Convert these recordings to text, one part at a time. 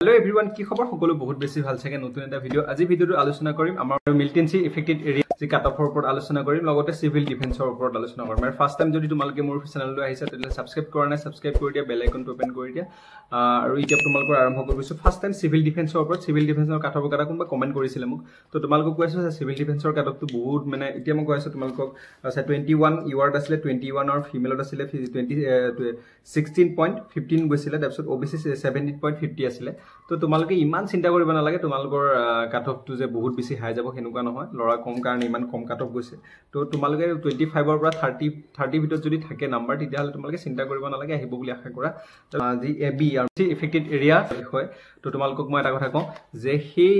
Hello everyone, কি খবৰ সকলো বহুত বেছি ভাল থাকে নতুন এটা ভিডিও আজি ভিডিওটো আলোচনা কৰিম আমাৰ মিলিটেন্সি ইফেক্টেড এৰিয়া যে কাটঅফৰ ওপৰত আলোচনা কৰিম লগতে সিভিল ডিফেন্সৰ ওপৰত আলোচনা কৰিম আৰু ফাৰ্স্ট টাইম যদি তোমালোকে মোৰ চেনেললৈ আহিছা তেতিয়ালে সাবস্ক্ৰাইব কৰা নাই সাবস্ক্ৰাইব কৰি দিয়া বেল আইকনটো ওপেন কৰি দিয়া আৰু এতিয়া তোমালোকৰ আৰম্ভ কৰিছো ফাৰ্স্ট টাইম সিভিল ডিফেন্সৰ ওপৰত সিভিল ডিফেন্সৰ কাটঅফৰ কথা কোনবা কমেন্ট কৰিছিলে মোক তো তোমালোকক কৈছো সিভিল ডিফেন্সৰ কাটঅফটো বহুত মানে এতিয়া মই কৈছো তোমালোকক 21 ইৱাৰ্ড আছিল 21 আৰু ফিমেলত আছিল 16.15 গৈছিল তাৰপিছত ওবিসি 17.50 আছিল তো তোমালোকে ইমান চিন্তা কৰিব নালাগে তোমালোকৰ কাটঅফটো যে বহুত বেছি হাই যাব হেনুকা নহয় লৰা কম কাৰণে ইমান কম কাটঅফ গৈছে তো তোমালোকে 25 ৰ পৰা 30 ভিতৰত যদি থাকে নাম্বাৰ তেতিয়া হলে তোমালোকে চিন্তা কৰিব নালাগে আহিব বুলি আশা কৰা যি এবি আৰু ইফেক্টেড এৰিয়া হয় তো তোমালোকক মই এটা কথা কওঁ যে সেই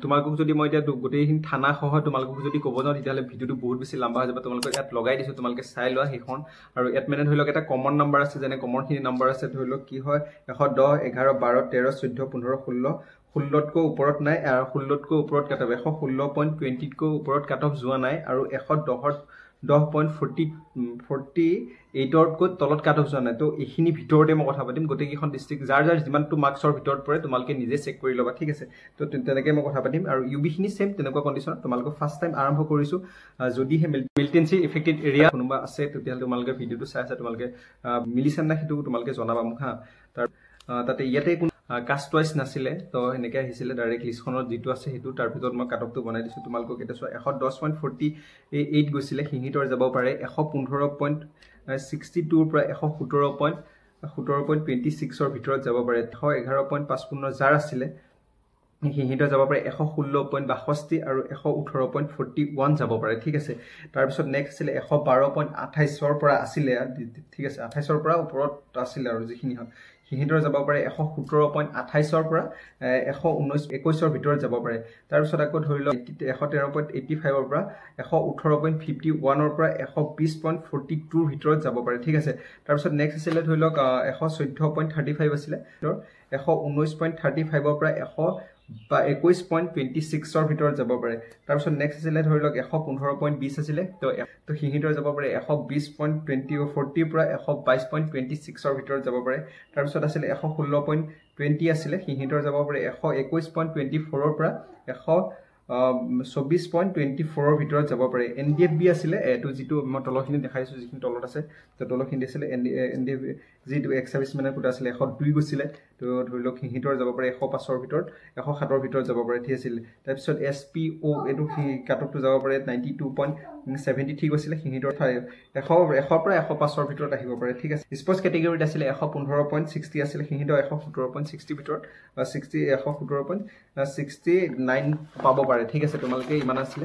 তোমালোকক যদি মই এতিয়া গোটেইখিনি থানা সহ তোমালোকক যদি ক'ব যাওঁ তেতিয়া হলে ভিডিওটো বহুত বেছি লম্বা হৈ যাব তোমালোকক ইয়াত লগাই দিছো তোমালোকে চাই লোৱা হেখন আৰু ইয়াত মানে ধৰি লওক এটা কমন নাম্বাৰ আছে যেনে কমন খিনি নাম্বাৰ আছে ধৰি লওক কি হয় 110 11 12 13 14 15 16 কৈ ওপৰত নাই আৰু 16 কৈ ওপৰত কাটঅফ 116.20 কৈ ওপৰত কাটঅফ যোৱা নাই আৰু 10.48 কৈ তলত কাটঅফ যোৱা নাই তো এইখিনি ভিতৰতে মই কথা পাতিম গোটেই কিখন ডিস্ট্ৰিক্ট যাৰ যিমানটো মাৰ্কছৰ ভিতৰত পৰে তোমালোকে নিজে চেক কৰি লবা ঠিক আছে তো তেনেকৈ মই কথা পাতিম আৰু ইউবি খিনি সেম তেনেকুৱা কন্ডিশন তোমালোকে ফাৰ্স্ট টাইম আৰম্ভ কৰিছো যদি হে মিলিটেন্সি ইফেক্টেড এৰিয়া কোনোবা আছে তেতিয়াহলে তোমালোকে ভিডিওটো চাই আছে তোমালোকে মিলিছে না হেতু তোমালোকে জনাবা মোক হা তাতে ইয়াতে কাষ্ট ওয়াইজ নাছিলে তো এনেকৈ আহিছিলে ডাইৰেক্ট লিষ্টখনত যেটো আছে হেতু তাৰ ভিতৰত মই কাটঅফটো বনাই দিছো তোমালোকক এটা 110.48 গৈছিলে হিহিতৰ যাব পাৰে 115.62 ৰ পৰা 117.26 ৰ ভিতৰত যাব পাৰে 111.55 যাৰ আছিলে হিহিতৰ যাব পাৰে 116.62 আৰু 118.41 যাব পাৰে ঠিক আছে তাৰ পিছত নেক্সট আছিল 112.28 ৰ পৰা আছিল ঠিক আছে 28 ৰ পৰা ওপৰত আছিল আৰু যিখিনি হল হিহিতৰ যাব পাৰে 117.28 ৰ পৰা 119.21 ৰ ভিতৰত যাব পাৰে তাৰ পিছত আকৌ ধৰি লওক 113.85 ৰ পৰা 118.51 ৰ পৰা 120.42 ৰ ভিতৰত যাব পাৰে ঠিক আছে তাৰ পিছত নেক্সট আছিল ধৰি লওক 114.35 আছিল 119.35 ৰ পৰা 21.26 ৰ ভিতৰত যাব পাৰে তাৰ পিছত নেক্সট আছিল ধৰি লওক 115.20 আছিল তো হিহিতৰ যাব পাৰে 120.40 পৰা 122.26 ৰ ভিতৰত যাব পাৰে তাৰ পিছত আছিল 116.20 আছিল হিহিতৰ যাব পাৰে 121.24 ৰ পৰা 124.24 ৰ ভিতৰত যাব পাৰে এনডিএফবি আছিল এটো যেটো মই তলখিনি দেখাইছো যিখিনি তলত আছে তো তলখিনি আছিল এনডিএফবি যেটো এক্সাবিস মানে কোটা আছিল 102 গৈছিল তো ধৰি লওক হিহিতৰ যাব পাৰে 105 ৰ ভিতৰত 107 ৰ ভিতৰত যাব পাৰে ঠিক আছিল তাৰ পিছত এসপিও এটো কাটঅফটো যাব পাৰে 92.73 গৈছিল হিহিতৰ 100 পৰা 105 ৰ ভিতৰত আহিব পাৰে ঠিক আছে স্পোৰ্টস ক্যাটেগৰীত আছিল 115.60 আছিল হিহিতৰ 117.60 ভিতৰত 117.69 পাব পাৰে ঠিক আছে তোমালোকে ইমান আছিল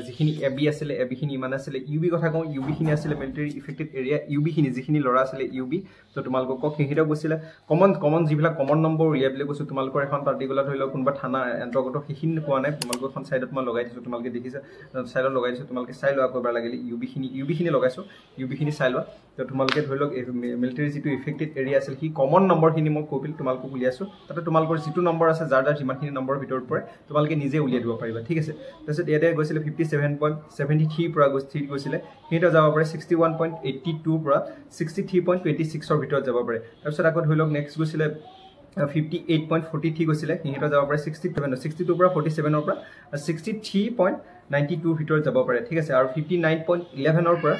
যিখিনি এবি আছিল এবি খিনি ইমান আছিল ইউবি কথা কওঁ ইউবি খিনি আছিল মিলিটাৰী ইফেক্টেড এৰিয়া ইউবি খিনি যিখিনি লৰা আছিল ইউবি তো তোমালোকক হিহিত গৈছিল কমন যিবিলাক কমন নম্বৰ উলিয়াবলৈ গৈছো তোমালোকৰ এখন পাৰ্টিকুলাৰ ধৰি লওক কোনবা থানা অন্তৰ্গত সেইখিনি কোৱা নাই তোমালোকৰ এখন সাইডত মই লগাই দিছো তোমালোকে দেখিছা সাইডত লগাই দিছো তোমালোকে চাই লোৱা কবাৰ লাগিলে ইউবি খিনি লগাইছো ইউবি খিনি চাই লোৱা তো তোমালোকে ধৰি লওক মিলিটাৰী যেটো ইফেক্টেড এৰিয়া আছিল কি কমন নম্বৰ খিনি মই কপিল তোমালোকক উলিয়াইছো তাতে তোমালোকৰ যেটো নম্বৰ আছে যাৰ যিমানখিনি নম্বৰ ভিতৰত পৰে তোমালোকে নিজে উলিয়াই দিব পাৰিবা ঠিক আছে তাৰপিছত ইয়াতে গৈছিল 57.73 পৰা গৈছিল হেটা যাব পাৰে 61.82 পৰা 63.26 ৰ ভিতৰত যাব পাৰে তাৰপিছত আকৌ ধৰি লওক নেক্সট গৈছিল 58.43 গৈছিল হেটা যাব পাৰে 62 পৰা 47 ৰ পৰা 63.92 ভিতৰত যাব পাৰে ঠিক আছে আৰু 59.11 ৰ পৰা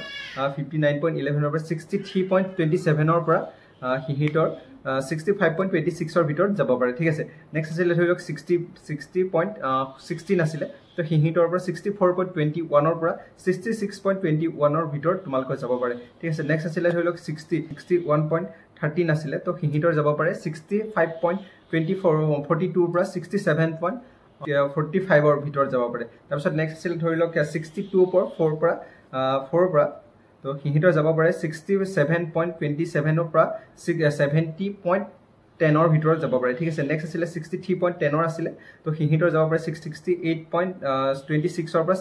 63.27 ৰ পৰা হিহিতৰ 65.26 ৰ ভিতৰত যাব পাৰে ঠিক আছে নেক্সট আছিল ধৰি লওক 60.16 আছিল তো হিহিতৰ পৰা 64.21 ৰ পৰা 66.21 ৰ ভিতৰত তোমালোকে যাব পাৰে ঠিক আছে নেক্সট আছিল ধৰি লওক 61.13 আছিল তো হিহিতৰ যাব পাৰে 65.42 ৰ পৰা 67.45 ৰ ভিতৰত যাব পাৰে তাৰ পিছত নেক্সট আছিল ধৰি লওক 62.4 পৰা তো হিহিতৰ যাব পাৰে 67.27 ৰ পৰা 70.10 ৰ ভিতৰত যাব পাৰে ঠিক আছে নেক্সট আছিল 63.10 আছিল তো হিহিতৰ যাব পাৰে 68.26 ৰ পৰা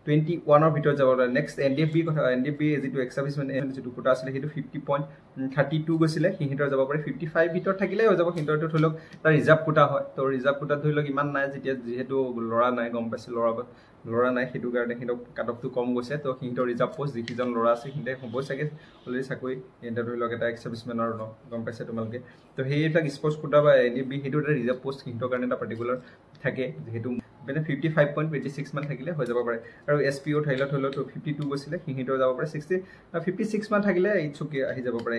21 ভিতৰত যাব পাৰে নেক্সট এনডিএফবি কথা এনডিএফবি যেটো এক্স সাৰ্ভিসমেন যেটো কোটা আছিল হেতু 50.32 গৈছিলে হিহিতৰ যাব পাৰে 55 ভিতৰত থাকিলে হৈ যাব হিহিতৰটো ধৰিলক তাৰ ৰিজাৰ্ভ কোটা হয় তো ৰিজাৰ্ভ কোটা ধৰিলক ইমান নাই যেতিয়া যেহেতু লৰা নাই গম পাইছে লৰা নাই হেতু কাৰণে হিহিতক কাটঅফটো কম গৈছে তো হিহিতৰ ৰিজাৰ্ভ পোষ্ট যিজন লৰা আছে হিহিতে হ'ব চাগে অলৰেডি চাকৰি এটা ধৰিলক এটা এক্স সাৰ্ভিসমেনৰ গম পাইছে তোমালকে তো হেইটা স্পোৰ্টছ কোটা বা এনডিএফবি হেতু এটা ৰিজাৰ্ভ পোষ্ট হিহিতৰ কাৰণে এটা পাৰ্টিকুলাৰ থাকে যেহেতু মানে 55.26 মান থাকিলে হৈ যাব পাৰে আৰু এসপিও থাইলত হলো তো 52 গৈছিলে হিহিতৰ যাব পাৰে 56 মান থাকিলে ইটছকে আহি যাব পাৰে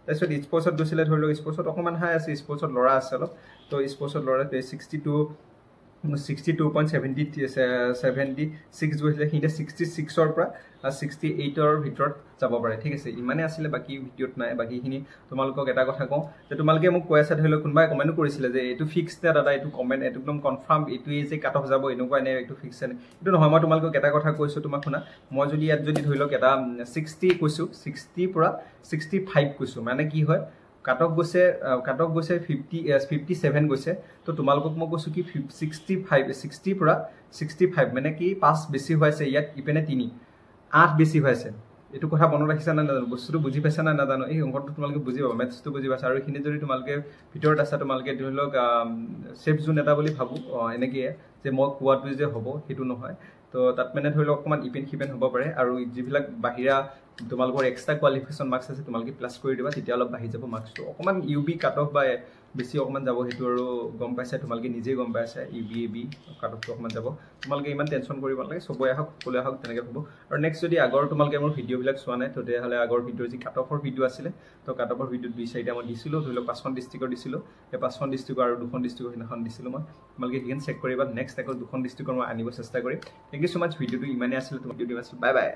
তাৰছত স্পোৰ্টছত গৈছিলে ধৰিলো স্পোৰ্টছত অকমান হাই আছে স্পোৰ্টছত লৰা আছে অলপ তো স্পোৰ্টছত লৰা 62.76 গৈছিলে হিতে 66 ৰ পৰা 68 ৰ ভিতৰত যাব পাৰে ঠিক আছে ইমানে আছিল বাকি ভিডিওত নাই বাকিখিনি তোমালকক এটা কথা কওঁ যে তোমালকে মোক কৈ আছে ধৰিলো কোনবাই কমেন্ট কৰিছিলে যে এটো ফিক্স না দাদা এটো কমেন্ট একদম কনফাৰ্ম এটো যে কাট অফ যাব এনেকুৱা নে এটো ফিক্স নে এটো নহয় মই তোমালকক এটা কথা কৈছো তোমাক শুনা মই যদি ইয়াত যদি ধৰিলক এটা 60 কৈছো 60 পৰা 65 কৈছো মানে কি হয় কাট অফ গৈছে 57 গৈছে তো তোমালকক মই কৈছো কি 60 পৰা 65 মানে কি 5 বেছি হৈছে ইয়াত ইপেনে 3 8 বেছি হৈছে এটো কথা মনত ৰাখিছা না নাজানো বস্তুটো বুজি পাইছা না নাজানো এই অংকটো তোমালকে বুজি পাবা ম্যাথছটো বুজি পাইছা আৰু এখিনি যদি তোমালকে ভিতৰত আছে তোমালকে ধৰিলক সেফ জোন এটা বুলি ভাবো এনেকে যে মই কোৱাটো যে হ'ব হেতু নহয় তো তাত মানে ধৰিলক অকমান ইপেন খিপেন হ'ব পাৰে আৰু যিবিলাক বাহিৰা তোমালকৰ এক্সট্ৰা কোৱালিফিকেশন মাৰ্কস আছে তোমালকে প্লাস কৰি দিবা তেতিয়া অলপ বাঢ়ি যাব মাৰ্কসটো অকমান ইউবি কাট অফ বা বেছি অকমান যাব হেতু আৰু গম পাইছা তোমালকে নিজে গম পাইছা ইউবি কাট অফটো অকমান যাব তোমালকে ইমান টেনচন কৰিব নালাগে সবই আহক কলে আহক তেনেকে হ'ব আৰু নেক্সট যদি আগৰ তোমালকে মোৰ ভিডিও বিলাক চোৱা নাই তো তেহলে আগৰ ভিডিও যি কাট অফৰ ভিডিও আছিল তো কাট অফৰ ভিডিও 2-4টা মই দিছিলো ধৰিলক 5খন ডিস্ট্ৰিক্টৰ দিছিলো এই 5খন ডিস্ট্ৰিক্টৰ আৰু 2খন ডিস্ট্ৰিক্টৰ হিনাখন দিছিলো মই তোমালকে হিগেন চেক কৰিবা নেক্সট আকৌ 2খন ডিস্ট্ৰিক্টৰ মই আনিব চেষ্টা কৰিম থ্যাংক ইউ সো মাচ ভিডিওটো ইমানে আছিল তোমাক ভিডিও দিছো বাই বাই